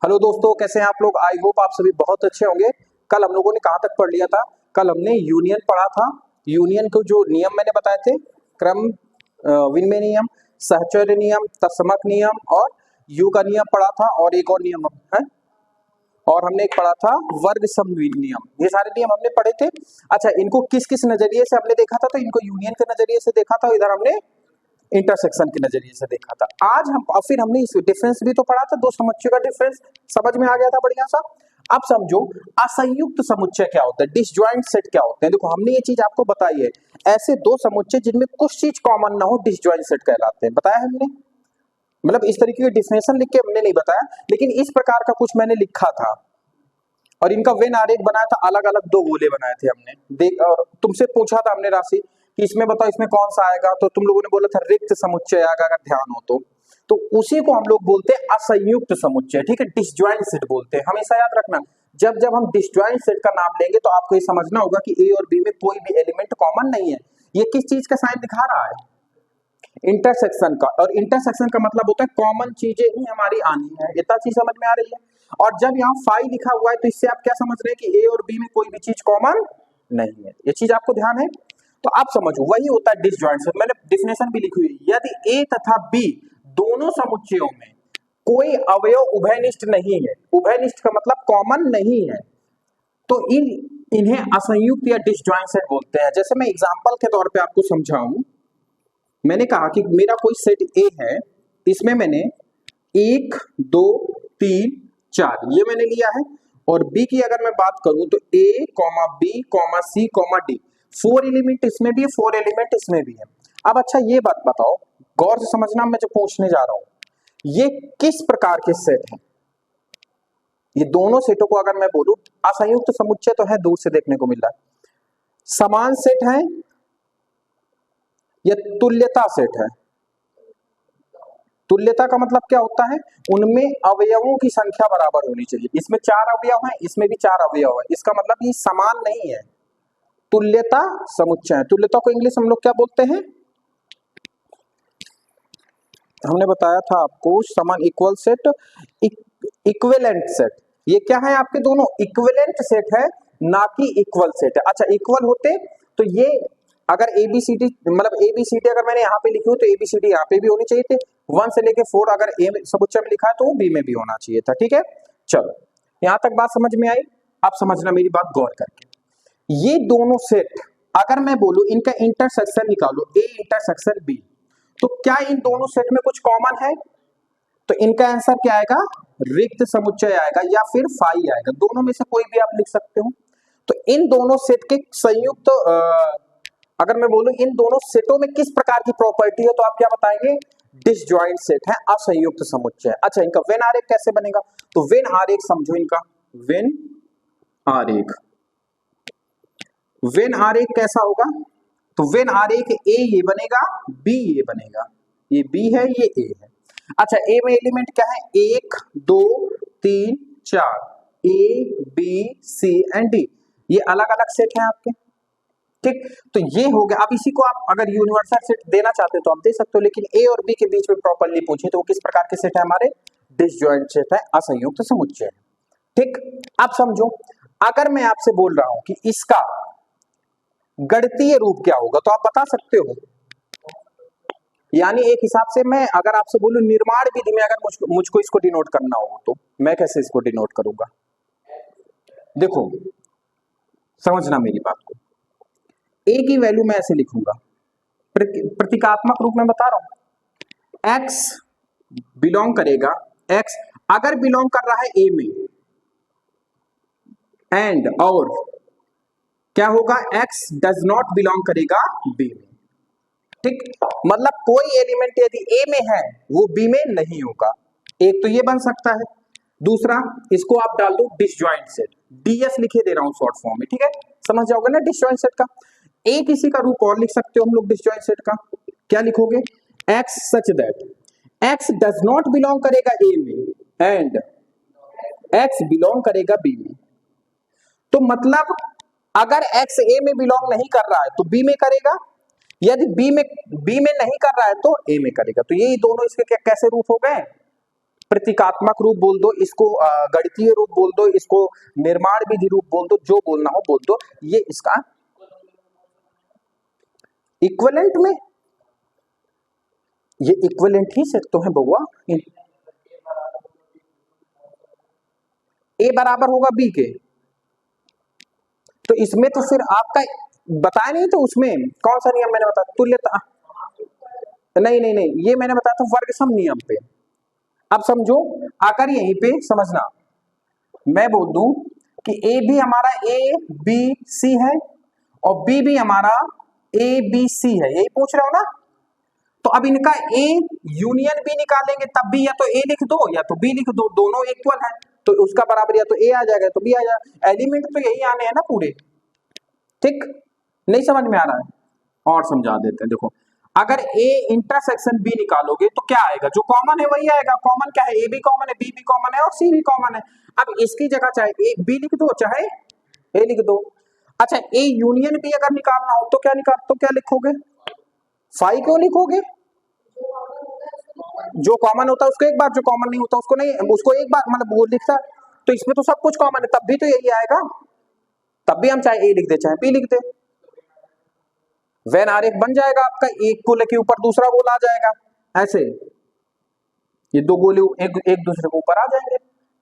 Hello दोस्तों, कैसे हैं आप लोग। आई होप आप सभी बहुत अच्छे होंगे। कल हम लोगों ने कहाँ तक पढ़ लिया था। कल हमने यूनियन पढ़ा था। यूनियन को जो नियम मैंने बताए थे, क्रम विनिमय नियम, सहचर्य नियम, तत्समक नियम और यू का नियम पढ़ा था। और एक और नियम है, और हमने एक पढ़ा था वर्ग समन्वय नियम। ये सारे नियम हमने पढ़े थे। अच्छा, इनको किस किस नजरिए से हमने देखा था, तो इनको यूनियन के नजरिए से देखा था, इधर हमने इंटरसेक्शन के नजरिए से देखा था। आज हम और फिर हमने इस डिफरेंस भी तो पढ़ा था, दो समुच्चय का डिफरेंस समझ में आ गया था बढ़िया सा। अब समझो असंयुक्त समुच्चय क्या होता है, डिसजॉइंट सेट क्या होते हैं। देखो, हमने ये चीज आपको बताई है, ऐसे दो समुच्चय जिनमें कुछ चीज कॉमन ना हो डिसजॉइंट सेट कहलाते हैं। बताया हमने, मतलब इस तरीके की डिफिनेशन लिख के हमने नहीं बताया, लेकिन इस प्रकार का कुछ मैंने लिखा था और इनका वेन आरेख बनाया था। अलग अलग दो गोले बनाए थे हमने, देख, और तुमसे पूछा था हमने राशि कि इसमें बताओ इसमें कौन सा आएगा, तो तुम लोगों ने बोला था रिक्त समुच्चय आएगा, अगर ध्यान हो तो उसी को हम लोग बोलते हैं असंयुक्त समुच्चय। ठीक है, डिसजॉइंट सेट बोलते हैं। हमेशा याद रखना, जब जब हम डिसजॉइंट सेट का नाम लेंगे तो आपको ये समझना होगा कि ए और बी में कोई भी एलिमेंट कॉमन नहीं है। ये किस चीज का साइन दिखा रहा है, इंटरसेक्शन का। और इंटरसेक्शन का मतलब होता है कॉमन चीजें ही हमारी आनी है। इतना चीज समझ में आ रही है। और जब यहाँ फाई लिखा हुआ है तो इससे आप क्या समझ रहे हैं कि ए और बी में कोई भी चीज कॉमन नहीं है। ये चीज आपको ध्यान है, तो आप समझो वही होता है डिसजॉइंट सेट। मैंने डिफिनेशन भी लिखी हुई है, यदि ए तथा बी दोनों समुच्चयों में कोई अवयव उभयनिष्ठ नहीं है, उभयनिष्ठ का मतलब कॉमन नहीं है, तो इन्हें असंयुक्त या डिसजॉइंट सेट बोलते हैं। जैसे मैं एग्जांपल के तौर पे आपको समझाऊं, मैंने कहा कि मेरा कोई सेट ए है, इसमें मैंने 1 2 3 4 ये मैंने लिया है। और बी की अगर मैं बात करूं तो ए comma B comma C comma D, 4 element इसमें भी है, 4 एलिमेंट इसमें भी है। अब अच्छा ये बात बताओ, गौर से समझना, मैं जो पूछने जा रहा हूं ये किस प्रकार के सेट है। ये दोनों सेटों को अगर मैं बोलूं असंयुक्त समुच्चय तो है, दूर से देखने को मिल रहा है, समान सेट है या तुल्यता सेट है। तुल्यता का मतलब क्या होता है, उनमें अवयवों की संख्या बराबर होनी चाहिए। इसमें 4 अवयव हैं, इसमें भी 4 अवयव है, इसका मतलब ये समान नहीं है, तुल्यता समुच्चय है। तुल्यता को इंग्लिश हम लोग क्या बोलते हैं, हमने बताया था आपको, समान, इक्वल सेट, इक्विवेलेंट सेट। ये क्या है, आपके दोनों इक्विवेलेंट सेट है, ना कि इक्वल सेट है। अच्छा, इक्वल होते तो ये अगर एबीसीडी, मतलब एबीसीडी अगर मैंने यहाँ पे लिखी हो तो एबीसीडी यहाँ पे भी होनी चाहिए थे। 1 से लेके 4 अगर ए समुच्चय में लिखा है तो वो बी में भी होना चाहिए था। ठीक है, चलो यहाँ तक बात समझ में आई। अब समझना मेरी बात गौर करके, ये दोनों सेट अगर मैं बोलूं इनका इंटरसेक्शन निकालो, ए इंटरसेक्शन बी, तो क्या इन दोनों सेट में कुछ कॉमन है, तो इनका आंसर क्या आएगा, रिक्त समुच्चय आएगा या फिर फाई आएगा। दोनों में से कोई भी आप लिख सकते हो। तो इन दोनों सेट के संयुक्त अगर मैं बोलूं इन दोनों सेटों में किस प्रकार की प्रॉपर्टी है, तो आप क्या बताएंगे, डिसजॉइंट सेट है, असंयुक्त समुच्चय। अच्छा, इनका वेन आरेख कैसे बनेगा, तो वेन आरेख समझो, इनका वेन आरेख, वेन आरेख कैसा होगा, तो वेन आरेख ए ये बनेगा, बी ये बनेगा, ये बी है ये ए है। अच्छा, ए में एलिमेंट क्या है, 1 2 3 4, A B C and D, ये अलग अलग सेट हैं आपके। ठीक, तो ये हो गया। अब इसी को आप अगर यूनिवर्सल सेट देना चाहते हो तो आप दे सकते हो, लेकिन ए और बी के बीच में प्रॉपर्ली पूछे तो वो किस प्रकार के सेट है, हमारे डिसजॉइंट सेट है, असंयुक्त समुच्चय। ठीक, अब समझो, अगर मैं आपसे बोल रहा हूं कि इसका गणितीय रूप क्या होगा, तो आप बता सकते हो। यानी एक हिसाब से मैं अगर आपसे बोलूं निर्माण विधि में अगर मुझको इसको डिनोट करना हो तो मैं कैसे इसको डिनोट करूंगा। देखो, समझना मेरी बात को, ए की वैल्यू मैं ऐसे लिखूंगा, प्रतीकात्मक रूप में बता रहा हूं, एक्स बिलोंग करेगा, एक्स अगर बिलोंग कर रहा है ए में, एंड और क्या होगा, एक्स डज नॉट बिलोंग करेगा बी में। ठीक, मतलब कोई एलिमेंट यदि ए में है वो बी में नहीं होगा। एक तो ये बन सकता है, दूसरा इसको आप डाल दो डिसजॉइंट सेट, डीएस लिखे दे रहा हूं शॉर्ट फॉर्म में। ठीक है, समझ जाओगे ना डिसजॉइंट सेट का। एक इसी का रूप और लिख सकते हो हम लोग डिसजॉइंट सेट का, क्या लिखोगे, x such that x does not belong करेगा ए में एंड एक्स बिलोंग करेगा बी में। तो मतलब अगर एक्स ए में बिलोंग नहीं कर रहा है तो बी में करेगा, यदि बी में नहीं कर रहा है तो ए में करेगा। तो ये दोनों इसके कैसे रूप हो गए, प्रतीकात्मक रूप बोल दो, इसको गणितीय रूप बोल दो, इसको निर्माण विधि रूप बोल दो, जो बोलना हो बोल दो। ये इसका इक्विवेलेंट में, ये इक्विवेलेंट ही सेट तो है बउआ। ए बराबर होगा बी के, तो इसमें तो फिर आपका बताया नहीं, तो उसमें कौन सा नियम मैंने बताया, तुल्यता, नहीं नहीं नहीं, ये मैंने बताया था वर्ग सम नियम पे। अब समझो, आकर यहीं पे समझना, मैं बोल दूं कि ए भी हमारा ए बी सी है और बी भी हमारा ए बी सी है, यही पूछ रहे हो ना। तो अब इनका ए यूनियन बी निकालेंगे, तब भी या तो ए लिख दो या तो बी लिख दो, दोनों इक्वल है, तो उसका बराबर या तो ए आ जाएगा तो बी आ जाएगा। एलिमेंट तो यही आने हैं ना पूरे, ठीक, नहीं समझ में आ रहा है, और समझा देते हैं। देखो, अगर ए इंटरसेक्शन बी निकालोगे तो क्या आएगा, जो कॉमन है वही आएगा। कॉमन क्या है, ए भी कॉमन है, बी भी कॉमन है और सी भी कॉमन है। अब इसकी जगह चाहे ए बी लिख दो चाहे ए लिख दो। अच्छा, ए यूनियन बी अगर निकालना हो तो क्या लिखोगे, फाई क्यों लिखोगे, जो कॉमन होता है उसको एक बार, जो कॉमन नहीं होता उसको नहीं, उसको एक बार, मतलब वो लिखता। तो इसमें तो सब कुछ कॉमन है, तब भी तो यही आएगा, तब भी हम चाहे ए लिख दे चाहे बी लिख दे। वेन आरेख बन जाएगा आपका, एक गोले के ऊपर दूसरा गोला आ जाएगा, ऐसे ये दो गोले एक दूसरे के ऊपर आ जाएंगे।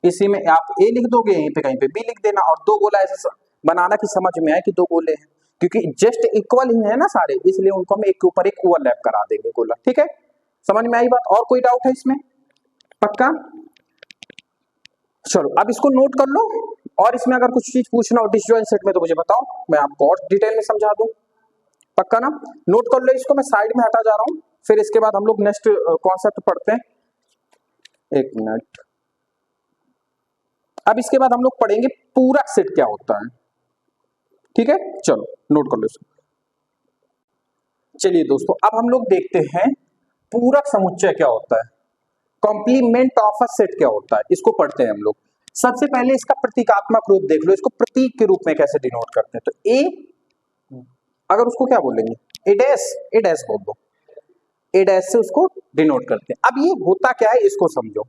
इसी में आप ए लिख दोगे, यहीं पे कहीं पे बी लिख देना, और दो गोला ऐसे बनाना कि समझ में आए कि दो गोले हैं, क्योंकि जस्ट इक्वल ही है ना सारे, इसलिए उनको हम एक के ऊपर एक ओवरलैप करा देंगे गोला। ठीक है, समझ में आई बात, और कोई डाउट है इसमें, पक्का। चलो अब इसको नोट कर लो, और इसमें अगर कुछ चीज पूछना हो डिसजॉइंट सेट में तो मुझे बताओ, मैं आपको और डिटेल में समझा दूं, पक्का ना। नोट कर लो इसको, मैं साइड में हटा जा रहा हूं, फिर इसके बाद हम लोग नेक्स्ट कॉन्सेप्ट पढ़ते हैं। एक मिनट, अब इसके बाद हम लोग पढ़ेंगे पूरक सेट क्या होता है। ठीक है, चलो नोट कर लो इसको। चलिए दोस्तों, अब हम लोग देखते हैं पूरक समुच्चय क्या होता है, कॉम्प्लीमेंट ऑफ अ सेट क्या होता है, इसको पढ़ते हैं हम लोग। सबसे पहले इसका प्रतीकात्मक रूप देख लो, इसको प्रतीक के रूप में कैसे डिनोट करते हैं। तो ए, अगर उसको क्या बोलेंगे, ए डैश बोल दो, ए डैश से उसको डिनोट करते हैं। अब ये होता क्या है इसको समझो।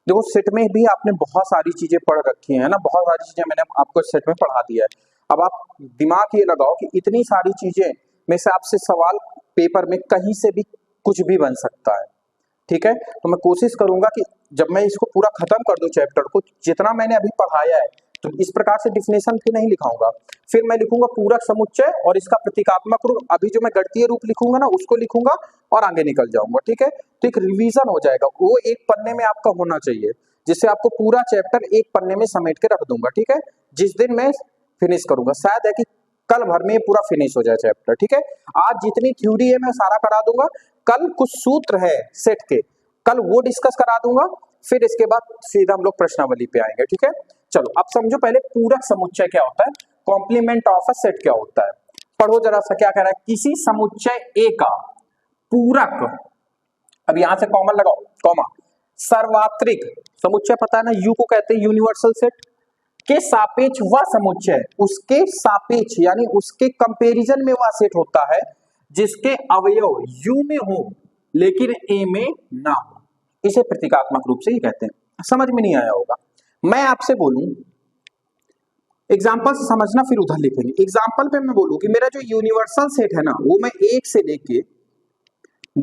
देखो, सेट में भी आपने बहुत सारी चीजें पढ़ रखी है ना, बहुत सारी चीजें मैंने आपको सेट में पढ़ा दिया है। अब आप दिमाग ये लगाओ कि इतनी सारी चीजें में से आपसे सवाल पेपर में कहीं से भी कुछ भी बन सकता है। ठीक है, तो मैं कोशिश करूंगा कि जब मैं इसको पूरा खत्म कर दूं चैप्टर को, जितना मैंने अभी पढ़ाया है, तो इस प्रकार से डिफिनेशन फिर नहीं लिखाऊंगा, फिर मैं लिखूंगा पूरक समुच्चय और इसका प्रतीकात्मक रूप। अभी जो मैं गणितीय रूप लिखूंगा ना उसको लिखूंगा और आगे निकल जाऊंगा। ठीक है, तो एक रिवीजन हो जाएगा, वो एक पन्ने में आपका होना चाहिए, जिससे आपको पूरा चैप्टर एक पन्ने में समेट के रख दूंगा। ठीक है, जिस दिन मैं फिनिश करूंगा, शायद है कि कल भर में पूरा फिनिश हो जाए चैप्टर। ठीक है, आज जितनी थ्योरी है मैं सारा करा दूंगा, कल कुछ सूत्र है सेट के, कल वो डिस्कस करा दूंगा, फिर इसके बाद सीधा हम लोग प्रश्नावली पे आएंगे। ठीक है, चलो अब समझो पहले पूरक समुच्चय क्या होता है, कॉम्प्लीमेंट ऑफ अ सेट क्या होता है। पढ़ो जरा सा, क्या कह रहा है, किसी समुच्चय ए का पूरक, अब यहां से कॉमन लगाओ, कॉमा, सर्वात्रिक समुच्चय पता है ना, यू को कहते हैं यूनिवर्सल सेट, के सापेक्ष वह समुच्चय, उसके सापेक्ष यानी उसके कंपैरिजन में वह सेट होता है जिसके अवयव यू में हो लेकिन ए में ना हो, इसे प्रतीकात्मक रूप से ही कहते हैं। समझ में नहीं आया होगा, मैं आपसे बोलूं एग्जाम्पल से समझना, फिर उधर लिखेंगे। एग्जाम्पल पे मैं बोलूं कि मेरा जो यूनिवर्सल सेट है ना, वो मैं 1 से लेके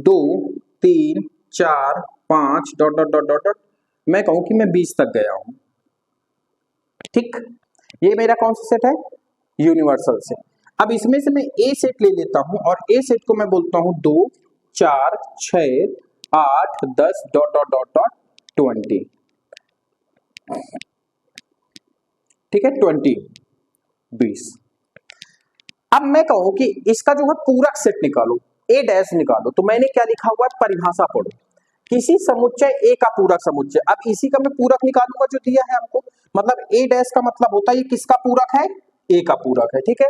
2 3 4 5 dot dot dot dot dot, मैं कहूं कि मैं 20 तक गया हूं। ठीक, ये मेरा कौन सा सेट है, यूनिवर्सल सेट। अब इसमें से मैं ए सेट ले लेता हूं और ए सेट को मैं बोलता हूं 2 4 6 8 10 डॉट डॉट डॉट डॉट 20। ठीक है, 20 20। अब मैं कहूं कि इसका जो है पूरक सेट निकालो, ए डैश निकालो, तो मैंने क्या लिखा हुआ है, परिभाषा पढ़ो, किसी समुच्चय ए का पूरक समुच्चय। अब इसी का मैं पूरक निकालूंगा जो दिया है हमको, मतलब ए डैश का मतलब होता है ये किसका पूरक है, ए का पूरक है। ठीक है,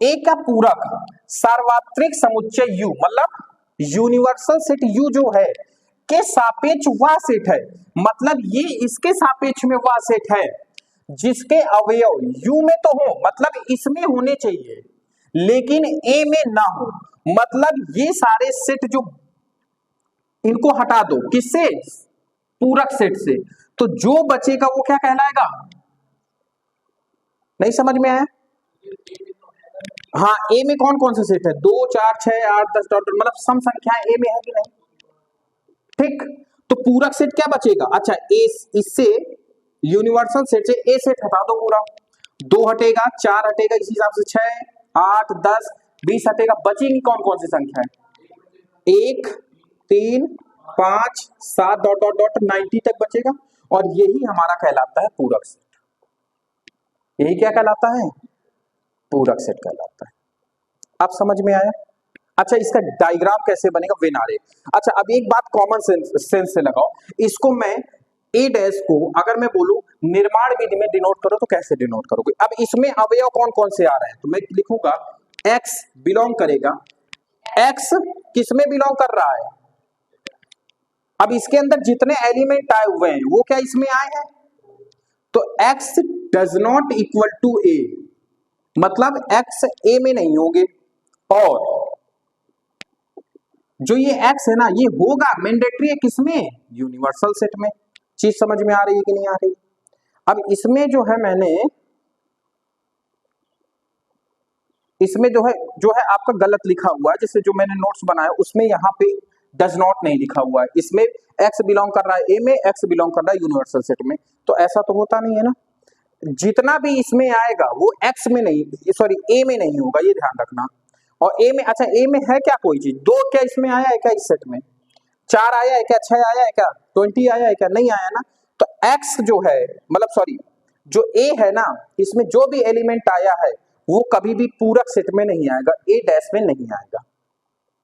ए का पूरक सार्वत्रिक समुच्चय यू, मतलब यूनिवर्सल सेट यू जो है के सापेक्ष वह सेट है, मतलब ये इसके सापेक्ष में वह सेट है जिसके अवयव यू में तो हो, मतलब इसमें होने चाहिए लेकिन ए में ना हो। मतलब ये सारे सेट जो, इनको हटा दो, किससे, पूरक सेट से, तो जो बचेगा वो क्या कहलाएगा? नहीं समझ में आया? हाँ, ए में कौन कौन से सेट है? 2 4 6 8 10 डॉट, मतलब सम संख्याएं ए में है कि नहीं? ठीक, तो पूरक सेट क्या बचेगा? अच्छा, ए, इससे यूनिवर्सल सेट से ए सेट हटा दो पूरा, 2 हटेगा, 4 हटेगा, इसी हिसाब से 6 8 10 20 हटेगा, बचेंगी कौन कौन सी संख्याएं? 1 3 5 7 डॉट डॉट डॉट 90 तक बचेगा, और यही हमारा कहलाता है पूरक सेट। यही क्या कहलाता है? पूरक सेट कहलाता है। अब समझ में आया? अच्छा, इसका डायग्राम कैसे बनेगा? When R A. अच्छा, अब एक बात कॉमन सेंस से लगाओ, इसको मैं ए डैश को अगर मैं बोलूं निर्माण विधि में डिनोट करो तो कैसे डिनोट करोगे? अब इसमें अवयव कौन कौन से आ रहे हैं, तो मैं लिखूंगा x बिलोंग करेगा, x किसमें बिलोंग कर रहा है? अब इसके अंदर जितने एलिमेंट आए हुए हैं वो क्या इसमें आए हैं? तो x does not equal to a, मतलब x a में नहीं होंगे, और जो ये x है ना, ये होगा मैंडेटरी है किसमें? यूनिवर्सल सेट में। चीज समझ में आ रही है कि नहीं आ रही? अब इसमें जो है मैंने, इसमें जो है आपका गलत लिखा हुआ है, जैसे जो मैंने नोट्स बनाया उसमें यहाँ पे डज नॉट नहीं लिखा हुआ है, इसमें x बिलोंग कर रहा है ए में, x बिलोंग कर रहा है यूनिवर्सल सेट में, तो ऐसा तो होता नहीं है ना। जितना भी इसमें आएगा वो x में नहीं, सॉरी ए में नहीं होगा, ये ध्यान रखना। और ए में, अच्छा ए में है क्या कोई चीज? 2 क्या इसमें आया है क्या? इस सेट में 4 आया है क्या? 6 आया है क्या? 20 आया है क्या? नहीं आया ना। तो x जो है, मतलब सॉरी जो a है ना, इसमें जो भी एलिमेंट आया है वो कभी भी पूरक सेट में नहीं आएगा, ए डैश में नहीं आएगा।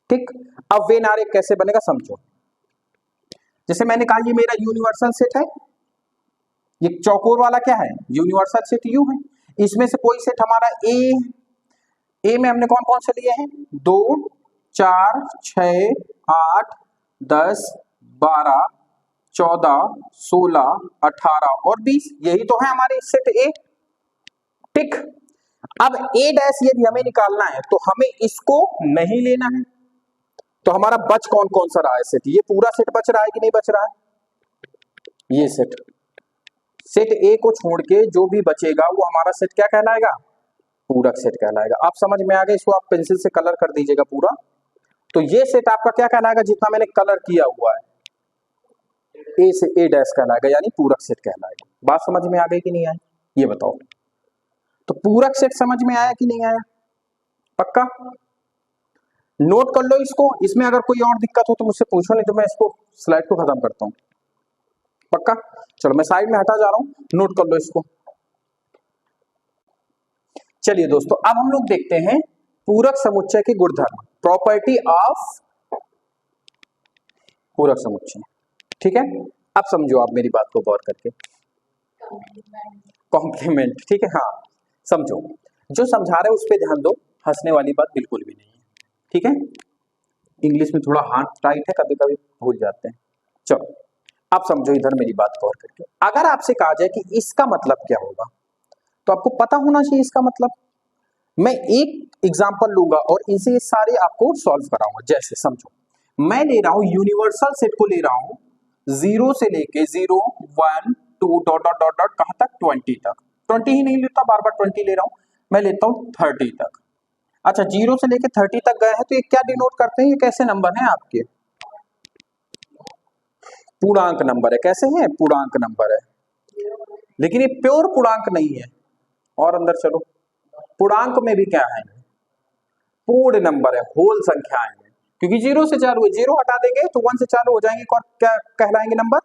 ठीक, अब वेन आर ए कैसे बनेगा समझो। जैसे मैंने कहा ये मेरा यूनिवर्सल सेट है, ये चौकोर वाला क्या है? यूनिवर्सल सेट यू है। इसमें से कोई सेट हमारा ए में हमने कौन कौन से लिए हैं? 2 4 6 8 10 12 14 16 18 और 20, यही तो है हमारे सेट ए। ठीक, अब ए डैश यदि हमें निकालना है तो हमें इसको नहीं लेना है, तो हमारा बच कौन कौन सा रहा है सेट? ये पूरा सेट बच रहा है कि नहीं बच रहा है? ये सेट ए को छोड़ के जो भी बचेगा वो हमारा सेट क्या कहलाएगा? पूरक सेट कहलाएगा। आप समझ में आ गए? इसको आप पेंसिल से कलर कर दीजिएगा पूरा, तो ये सेट आपका क्या कहलाएगा? जितना मैंने कलर किया हुआ है ए से ए डैश कहलाएगा, यानी पूरक सेट कहलाएगा। बात समझ में आ गई कि नहीं आई? ये बताओ, तो पूरक सेट समझ में आया कि नहीं आया? पक्का नोट कर लो इसको। इसमें अगर कोई और दिक्कत हो तो मुझसे पूछो, नहीं तो मैं इसको स्लाइड को खत्म करता हूं। पक्का? चलो मैं साइड में हटा जा रहा हूं, नोट कर लो इसको। चलिए दोस्तों, अब हम लोग देखते हैं पूरक समुच्चय के गुणधर्म, प्रॉपर्टी ऑफ पूरक समुच्चय। ठीक है, अब समझो आप मेरी बात को गौर करके। कॉम्प्लीमेंट, ठीक है, हाँ समझो, जो समझा रहे हो उस पर ध्यान दो, हंसने वाली बात बिल्कुल भी नहीं है। ठीक है, इंग्लिश में थोड़ा हाथ टाइट है, कभी कभी भूल जाते हैं। चलो अब समझो इधर मेरी बात गौर करके। अगर आपसे कहा जाए कि इसका मतलब क्या होगा, तो आपको पता होना चाहिए इसका मतलब। मैं एक एग्जांपल लूंगा और इनसे ये सारे आपको सॉल्व कराऊंगा। जैसे समझो, मैं ले रहा हूं यूनिवर्सल सेट को, ले रहा हूं 0 से लेके 0 1 2 डॉट डॉट डॉट डॉट कहां तक? 20 तक। 20 ही नहीं लेता, बार बार 20 ले रहा हूं, मैं लेता हूं 30 तक। अच्छा, 0 से लेके 30 तक गए हैं तो ये क्या डिनोट करते हैं? ये कैसे नंबर हैं आपके? पूर्णांक नंबर है। कैसे हैं? पूर्णांक नंबर है, लेकिन ये प्योर पूर्णांक नहीं है। और अंदर चलो, पूर्णांक में भी क्या है? पूर्ण नंबर है, होल संख्याएं हैं, क्योंकि 0 से चालू है, 0 हटा देंगे तो 1 से चालू हो जाएंगे, और क्या कहलाएंगे नंबर?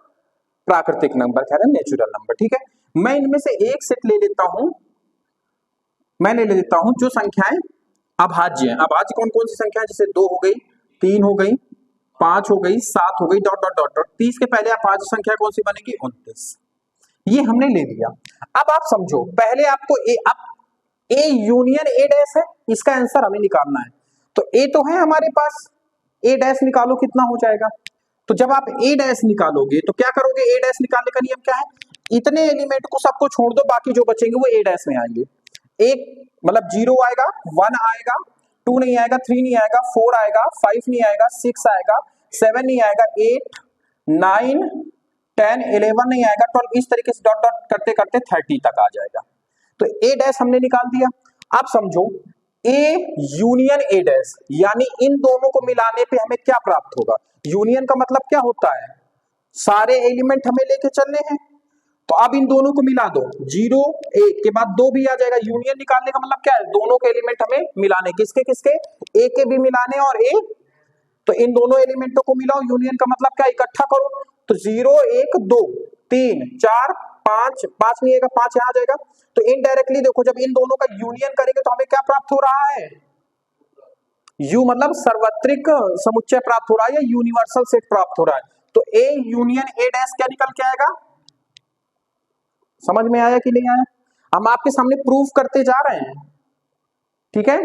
प्राकृतिक नंबर, कह रहे हैं नेचुरल नंबर। ठीक है, मैं इनमें से एक सेट ले लेता हूं, मैं ले लेता हूं जो संख्याएं अभाज्य हैं। अभाज्य कौन कौन सी संख्या? जैसे 2 हो गई, 3 हो गई, 5 हो गई, 7 हो गई, डॉट डॉट डॉट डॉट। 30 के पहले अभाज्य संख्या कौन सी बनेगी? 29। ये हमने ले लिया। अब आप समझो, पहले आपको ए यूनियन ए डैश है, इसका आंसर हमें निकालना है। तो ए तो है हमारे पास, ए डैश निकालो, कितना हो जाएगा? तो जब आप ए डैश निकालोगे तो क्या करोगे? ए डैश निकालने का नियम क्या है? इतने एलिमेंट को सबको छोड़ दो, बाकी जो बचेंगे वो ए डैश में आएंगे। एक मतलब 0 आएगा, 1 आएगा, 2 नहीं आएगा, 3 नहीं आएगा, 4 आएगा, 5 नहीं आएगा, 6 आएगा, 7 नहीं आएगा, 8 9 10 11 नहीं आएगा, 12, इस तरीके से डॉट डॉट करते करते 30 तक आ जाएगा। तो ए डैश हमने निकाल दिया। आप समझो ए यूनियन ए डैश, यानी इन दोनों को मिलाने पे हमें क्या प्राप्त होगा। यूनियन का मतलब क्या होता है, सारे एलिमेंट हमें लेके चलने हैं। तो अब इन दोनों को मिला दो, 0 1 के बाद 2 भी आ जाएगा। यूनियन निकालने का मतलब क्या है, दोनों के एलिमेंट हमें मिलाने, किसके किसके, ए के भी मिलाने और ए, तो इन दोनों एलिमेंटों को मिलाओ। यूनियन का मतलब क्या, इकट्ठा करो। तो 0 1 2 3 4 5, 5 नहीं आएगा, 5 यहां आ जाएगा। तो इनडायरेक्टली देखो, जब इन दोनों का यूनियन करेंगे तो हमें क्या प्राप्त हो रहा है, यू मतलब सार्वत्रिक समुच्चय प्राप्त हो रहा है या यूनिवर्सल सेट प्राप्त हो रहा है। तो ए यूनियन ए डैश क्या निकल के आएगा, समझ में आया कि नहीं आया। हम आपके सामने प्रूफ करते जा रहे हैं, ठीक है।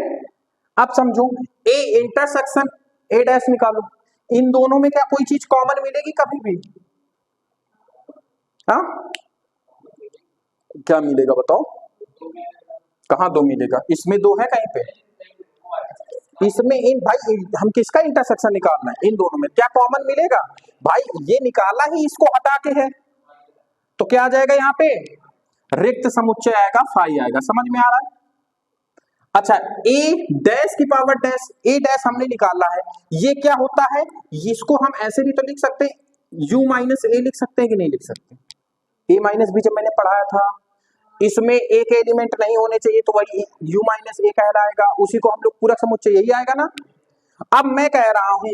अब समझो ए इंटरसेक्शन ए डैश निकालो, इन दोनों में क्या कोई चीज कॉमन मिलेगी कभी भी, हाँ क्या मिलेगा बताओ, कहां 2 मिलेगा, इसमें 2 है कहीं पे, इसमें इन भाई हम किसका इंटरसेक्शन निकालना है, इन दोनों में क्या कॉमन मिलेगा भाई, ये निकाला ही इसको हटा के है, तो क्या आ जाएगा यहाँ पे, रिक्त समुच्चय आएगा, फाई आएगा। समझ में आ रहा है। अच्छा ए डैश की पावर डैश, ए डैश हमने निकाला है, ये क्या होता है, इसको हम ऐसे भी तो लिख सकते हैं, u माइनस ए लिख सकते हैं कि नहीं लिख सकते। ए माइनस बी जब मैंने पढ़ाया था, इसमें एक एलिमेंट नहीं होने चाहिए तो वही u माइनस ए कहलाएगा, उसी को हम लोग पूरक समुच्चय यही आएगा ना। अब मैं कह रहा हूं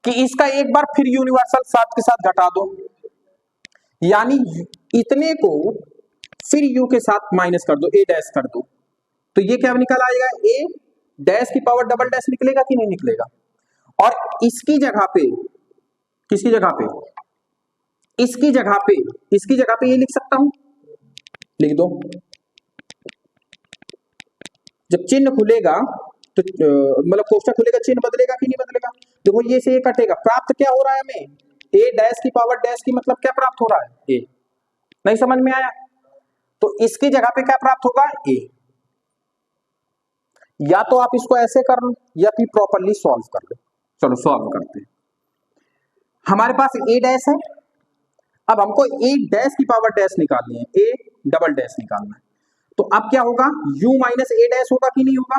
कि इसका एक बार फिर यूनिवर्सल साथ के साथ घटा दो, यानी इतने को फिर u के साथ माइनस कर दो, ए डैश कर दो, तो ये क्या निकल आएगा, ए डैश की पावर डबल डैश निकलेगा कि नहीं निकलेगा। और इसकी जगह पे, किसकी जगह पे, इसकी जगह पे, इसकी जगह पे ये लिख सकता हूं, लिख दो। जब चिन्ह खुलेगा तो मतलब कोष्ठक खुलेगा, चिन्ह बदलेगा कि नहीं बदलेगा। देखो ये से ये कटेगा, प्राप्त क्या हो रहा है हमें, ए डैश की पावर डैश की मतलब क्या प्राप्त हो रहा है, ए। नहीं समझ में आया, तो इसकी जगह पे क्या प्राप्त होगा, ए। या तो आप इसको ऐसे कर लो या फिर प्रॉपर्ली सॉल्व कर लो। चलो सॉल्व करते हैं। हमारे पास ए डैश है, अब हमको ए डैश की पावर डैश निकालनी है, ए डबल डैश निकालना है। तो अब क्या होगा, u माइनस ए डैश होगा कि नहीं होगा,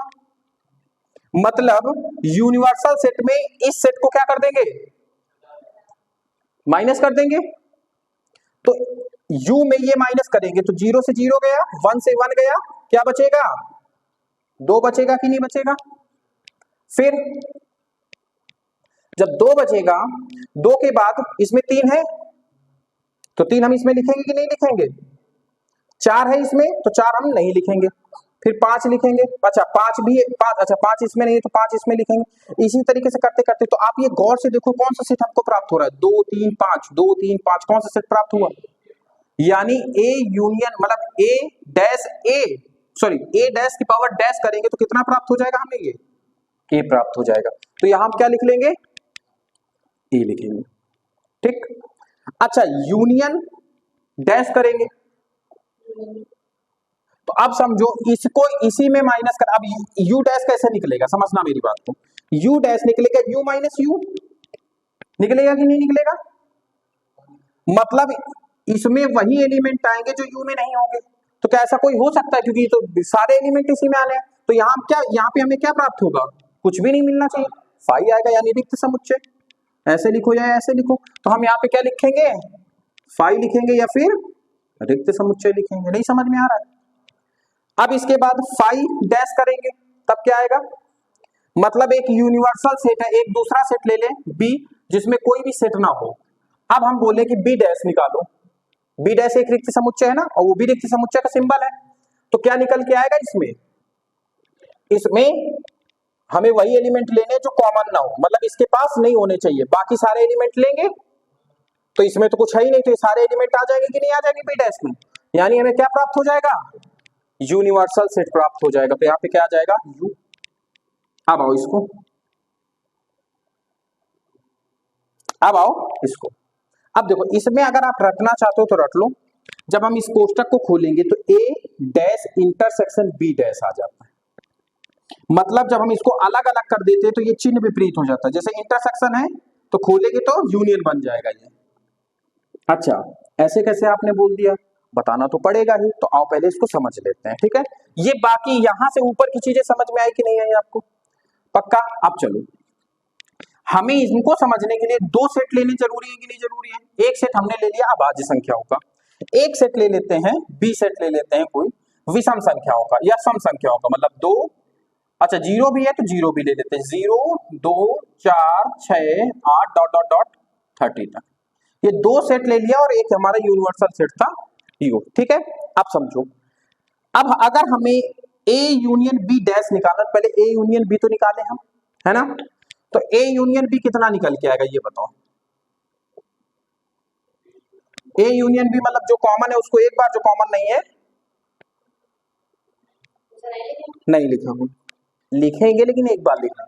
मतलब यूनिवर्सल सेट में इस सेट को क्या कर देंगे, माइनस कर देंगे। तो u में ये माइनस करेंगे तो 0 से 0 गया, 1 से 1 गया, क्या बचेगा, 2 बचेगा कि नहीं बचेगा। फिर जब 2 बचेगा, 2 के बाद इसमें 3 है तो 3 हम इसमें लिखेंगे कि नहीं लिखेंगे, 4 है इसमें तो 4 हम नहीं लिखेंगे, फिर 5 लिखेंगे, अच्छा 5 भी 5, अच्छा 5 इसमें नहीं है तो 5 इसमें लिखेंगे। इसी तरीके से करते करते तो आप ये गौर से देखो कौन सा सेट हमको प्राप्त हो रहा है, 2 3 5, 2 3 5, कौन सा सेट प्राप्त हुआ, यानी ए यूनियन मतलब ए डैश ए, सॉरी ए डैश की पावर डैश करेंगे तो कितना प्राप्त हो जाएगा हमें, ये ए प्राप्त हो जाएगा। तो यहां हम क्या लिख लेंगे, ए लिखेंगे, ठीक। अच्छा यूनियन डैश करेंगे, तो अब समझो इसको इसी में माइनस कर, अब u डैश कैसे निकलेगा, समझना मेरी बात को, u डैश निकलेगा u माइनस u, निकलेगा कि नहीं निकलेगा, मतलब इसमें वही एलिमेंट आएंगे जो u में नहीं होंगे। तो क्या ऐसा कोई हो सकता है, क्योंकि तो सारे एलिमेंट इसी में आने हैं, तो यहाँ क्या, यहाँ पे हमें क्या प्राप्त होगा, कुछ भी नहीं मिलना चाहिए, फाई आएगा, यानी रिक्त समुच्चय, ऐसे लिखो या ऐसे लिखो। तो हम यहाँ पे क्या लिखेंगे, फाई लिखेंगे या फिर रिक्त समुच्चय लिखेंगे। नहीं समझ में आ रहा है। अब इसके बाद फाई डैश करेंगे तब क्या आएगा, मतलब एक यूनिवर्सल सेट है, एक दूसरा सेट ले ले बी जिसमें कोई भी सेट ना हो। अब हम बोले कि बी डैश निकालो, बी डैश एक रिक्त समुच्चय है ना, और वो भी रिक्त समुच्चय का सिंबल है, तो क्या निकल के आएगा इसमें, इसमें हमें वही एलिमेंट लेने जो कॉमन ना हो, मतलब इसके पास नहीं होने चाहिए, बाकी सारे एलिमेंट लेंगे तो इसमें तो कुछ है ही नहीं, तो ये सारे एलिमेंट आ जाएंगे कि नहीं आ जाएंगे बी डैश में, यानी हमें क्या प्राप्त हो जाएगा, यूनिवर्सल सेट प्राप्त हो जाएगा। तो यहाँ पे क्या आ जाएगा, यू। अब आओ इसको, अब आओ इसको, अब देखो इसमें अगर आप रटना चाहते हो तो रट लो। जब हम इस कोष्टक को खोलेंगे तो ए डैश इंटरसेक्शन बी डैश आ जाता है, मतलब जब हम इसको अलग अलग कर देते हैं तो ये चिन्ह विपरीत हो जाता है। जैसे इंटरसेक्शन है तो खोलेंगे तो यूनियन बन जाएगा ये, अच्छा, ऐसे कैसे आपने बोल दिया, बताना तो पड़ेगा ही, तो आओ पहले इसको समझ लेते हैं, ठीक है। ये बाकी यहां से ऊपर की चीजें समझ में आई कि नहीं आई आपको, पक्का। अब चलो, हमें इनको समझने के लिए दो सेट लेने जरूरी है कि नहीं जरूरी है। एक सेट हमने ले लिया अभाज्य संख्याओं का, एक सेट ले लेते हैं, बी सेट ले लेते हैं कोई विषम संख्याओं का या सम संख्याओं का, मतलब दो, अच्छा जीरो भी है तो जीरो भी ले लेते हैं, 0 2 4 6 8 डॉट डॉट डॉट 30 तक, ये दो सेट ले लिया और एक हमारा यूनिवर्सल सेट था यू, ठीक है। अब समझो, अब अगर हमें ए यूनियन बी डैश निकालना, पहले ए यूनियन बी तो निकाले हम, है ना। तो ए यूनियन बी कितना निकल के आएगा ये बताओ। ए यूनियन बी मतलब जो कॉमन है उसको एक बार, जो कॉमन नहीं है नहीं लिखा हूं, लिखेंगे लेकिन एक बार लिखना।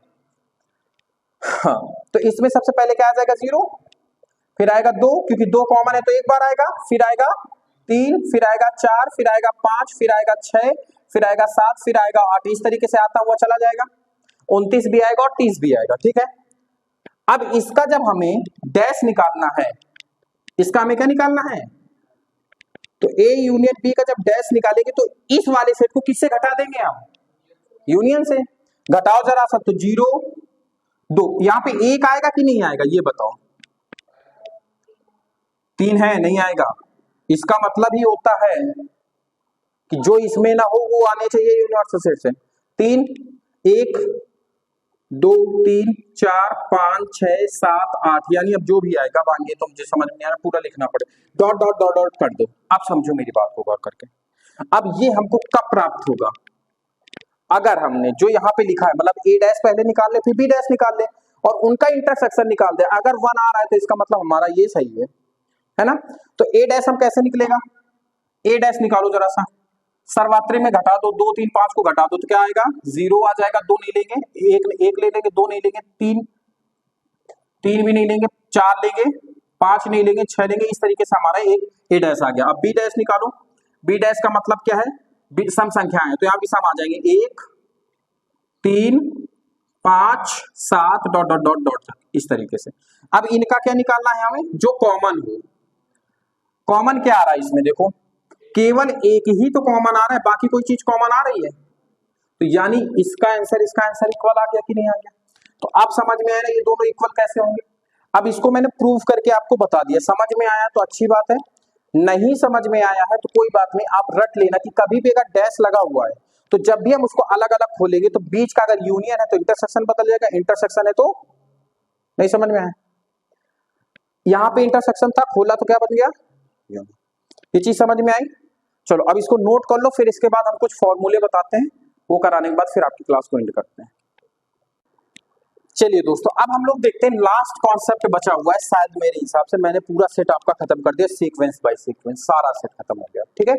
हाँ, तो इसमें सबसे पहले क्या आ जाएगा 0, फिर आएगा 2 क्योंकि 2 कॉमन है तो एक बार आएगा, फिर आएगा 3, फिर आएगा 4, फिर आएगा 5, फिर आएगा 6, फिर आएगा 7, फिर आएगा 8, इस तरीके से आता हुआ चला जाएगा। 29 भी आएगा और 30 भी आएगा, ठीक है। अब इसका जब हमें डैश निकालना है, इसका हमें क्या निकालना है, तो ए यूनियन बी का जब डैश निकालेंगे तो इस वाले सेट को किससे घटा देंगे हम, यूनियन से। घटाओ जरा सा, तो 0 2, यहां पे एक आएगा कि नहीं आएगा ये बताओ, 3 है नहीं आएगा, इसका मतलब ही होता है कि जो इसमें ना हो वो आने चाहिए यूनिवर्सल सेट से। 3 1 2 3 4 5 6 7 8, यानी अब जो भी आएगा, अब आगे तो मुझे समझ में नहीं आ रहा, पूरा लिखना पड़े, डॉट डॉट डॉट डॉट कर दो। अब समझो मेरी बात को गौर करके, अब ये हमको कब प्राप्त होगा, अगर हमने जो यहाँ पे लिखा है, मतलब ए डैश पहले निकाल ले फिर बी डैश निकाल ले और उनका इंटरसेक्शन निकाल दे, अगर 1 आ रहा है तो इसका मतलब हमारा ये सही है ना। तो ए डैश हम कैसे निकलेगा, ए डैश निकालो जरा सा, सर्वात्री में घटा दो, 2 3 5 को घटा दो तो क्या आएगा, 0 आ जाएगा, 2 नहीं लेंगे, एक ले लेंगे, 2 नहीं लेंगे, 3 भी नहीं लेंगे, 4 लेंगे, 5 नहीं लेंगे, 6 लेंगे, इस तरीके से हमारा एक ए डैश आ गया। अब बी डैश निकालो, बी डैश का मतलब क्या है, सम संख्या है तो यहाँ भी सम आ जाएंगे, 1 3 5 7 डॉट डॉट डॉट डॉट, इस तरीके से। अब इनका क्या निकालना है हमें, जो कॉमन हो। कॉमन क्या आ रहा है इसमें देखो, केवल एक ही तो कॉमन आ रहा है, बाकी कोई चीज कॉमन आ रही है, तो यानी इसका आंसर इक्वल आ गया कि नहीं आ गया। तो आप समझ में आया ना ये दोनों इक्वल कैसे होंगे। अब इसको मैंने प्रूव करके आपको बता दिया, समझ में आया तो अच्छी बात है, नहीं समझ में आया है तो कोई बात नहीं, आप रट लेना कि कभी भी अगर डैश लगा हुआ है तो जब भी हम उसको अलग अलग खोलेंगे तो बीच का अगर यूनियन है तो इंटरसेक्शन बदल जाएगा, इंटरसेक्शन है तो नहीं, समझ में आया। यहां पे इंटरसेक्शन था, खोला तो क्या बन गया, ये चीज समझ में आई। चलो अब इसको नोट कर लो, फिर इसके बाद हम कुछ फॉर्मूले बताते हैं, वो कराने के बाद फिर आपकी क्लास को एंड करते हैं। चलिए दोस्तों, अब हम लोग देखते हैं लास्ट कॉन्सेप्ट बचा हुआ है, शायद मेरे हिसाब से मैंने पूरा सेट आपका खत्म कर दिया, सीक्वेंस बाय सीक्वेंस सारा सेट खत्म हो गया, ठीक है।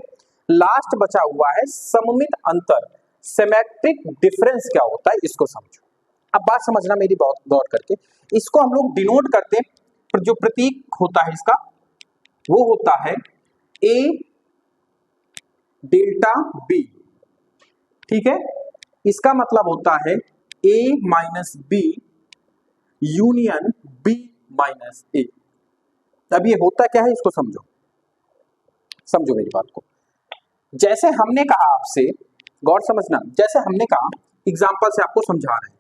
लास्ट बचा हुआ है सममित अंतर, सिमेट्रिक डिफरेंस क्या होता है इसको समझो। अब बात समझना मेरी बहुत गौर करके, इसको हम लोग डिनोट करते हैं, जो प्रतीक होता है इसका वो होता है ए डेल्टा बी, ठीक है। इसका मतलब होता है A minus B union B minus A. अब ये होता क्या है इसको समझो, समझो मेरी बात को। जैसे हमने कहा आपसे, गौर समझना, जैसे हमने कहा एग्जाम्पल से आपको समझा रहे हैं।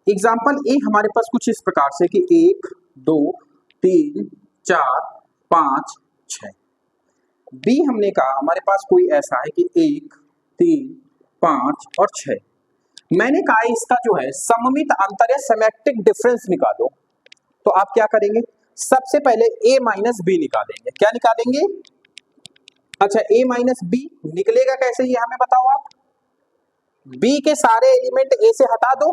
एग्जाम्पल ए हमारे पास कुछ इस प्रकार से कि 1 2 3 4 5 6। बी हमने कहा हमारे पास कोई ऐसा है कि 1 3 5 और 6। मैंने कहा इसका जो है सममित अंतर या सिमेट्रिक डिफरेंस निकालो, तो आप क्या करेंगे, सबसे पहले a माइनस बी निकालेंगे। क्या निकालेंगे, अच्छा a माइनस बी निकलेगा कैसे ये हमें बताओ आप। b के सारे एलिमेंट a से हटा दो,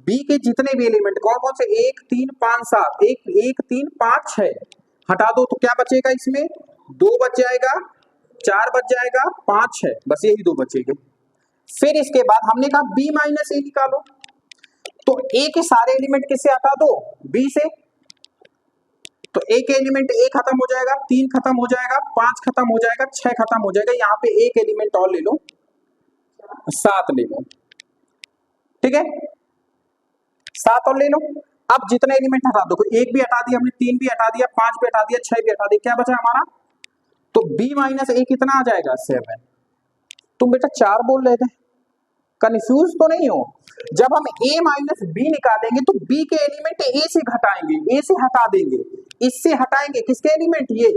b के जितने भी एलिमेंट कौन कौन से, 1 3 5 7, 1 3 5 6 हटा दो, तो क्या बचेगा इसमें, 2 बच जाएगा, 4 बच जाएगा, 5 6, बस यही 2 बचेंगे। फिर इसके बाद हमने कहा b माइनस ए निकालो, तो a के सारे एलिमेंट किससे हटा दो, b से, तो a के एलिमेंट a खत्म हो जाएगा, 3 खत्म हो जाएगा, 5 खत्म हो जाएगा, 6 खत्म हो जाएगा, यहाँ पे एक एलिमेंट और ले लो, 7 ले लो, ठीक है, 7 और ले लो। अब जितने एलिमेंट हटा दो, एक भी हटा दिया हमने, 3 भी हटा दिया, 5 भी हटा दिया, 6 भी हटा दिया, क्या बचा हमारा? तो b माइनस ए कितना आ जाएगा? 7। तुम बेटा 4 बोल रहे थे, कंफ्यूज तो नहीं हो? जब हम a माइनस बी निकालेंगे तो b के एलिमेंट a से घटाएंगे, a से हटा देंगे, इससे हटाएंगे किसके एलिमेंट? ये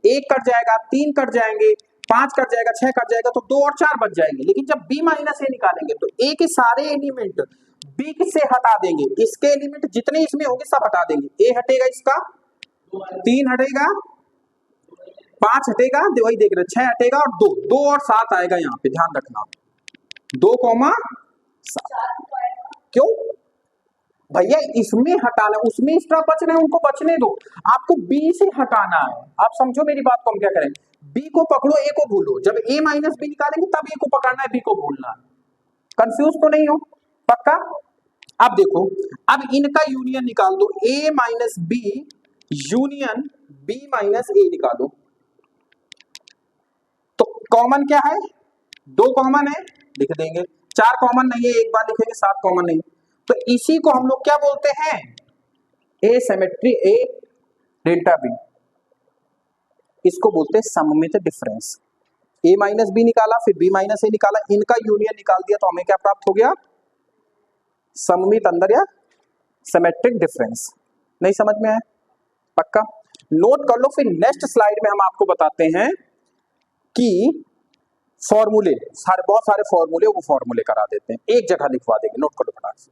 1 कट जाएगा, 3 कट जाएंगे, 5 कट जाएगा, 6 कट जाएगा, तो 2 और 4 बच जाएंगे। लेकिन जब b माइनस ए निकालेंगे तो a के सारे एलिमेंट b से हटा देंगे, इसके एलिमेंट जितने इसमें होंगे सब हटा देंगे। a हटेगा, इसका 3 हटेगा, 5 हटेगा, वही देख रहे, 6 हटेगा और 2 और 7 आएगा। यहाँ पे ध्यान रखना, 2,7। क्यों भैया? इसमें हटाना, उसमें एक्स्ट्रा बच रहे हैं, उनको बचने दो, आपको बी से हटाना है। आप समझो मेरी बात को, हम क्या करें? बी को पकड़ो, ए को भूलो। जब ए माइनस बी निकालेंगे तब ए को पकड़ना है, बी को भूलना है। कंफ्यूज तो नहीं हो? पक्का? अब देखो, अब इनका यूनियन निकाल दो, A minus B union B minus A निकालो। तो कॉमन क्या है? 2 कॉमन है, लिख देंगे। 4 कॉमन नहीं है, एक बार लिखेंगे। 7 कॉमन नहीं, तो इसी को हम लोग क्या बोलते हैं? ए सिमेट्री, ए डेल्टा बी, इसको बोलते हैं सममित डिफरेंस। ए माइनस बी निकाला, फिर बी माइनस ए निकाला, इनका यूनियन निकाल दिया, तो हमें क्या प्राप्त हो गया? सममित अंतर या सिमेट्रिक डिफरेंस। नहीं समझ में आया? पक्का नोट कर लो। फिर नेक्स्ट स्लाइड में हम आपको बताते हैं कि फॉर्मूले, सारे बहुत सारे फॉर्मूले, वो फॉर्मूले करा देते हैं, एक जगह लिखवा देंगे, नोट कर लो फटाक से।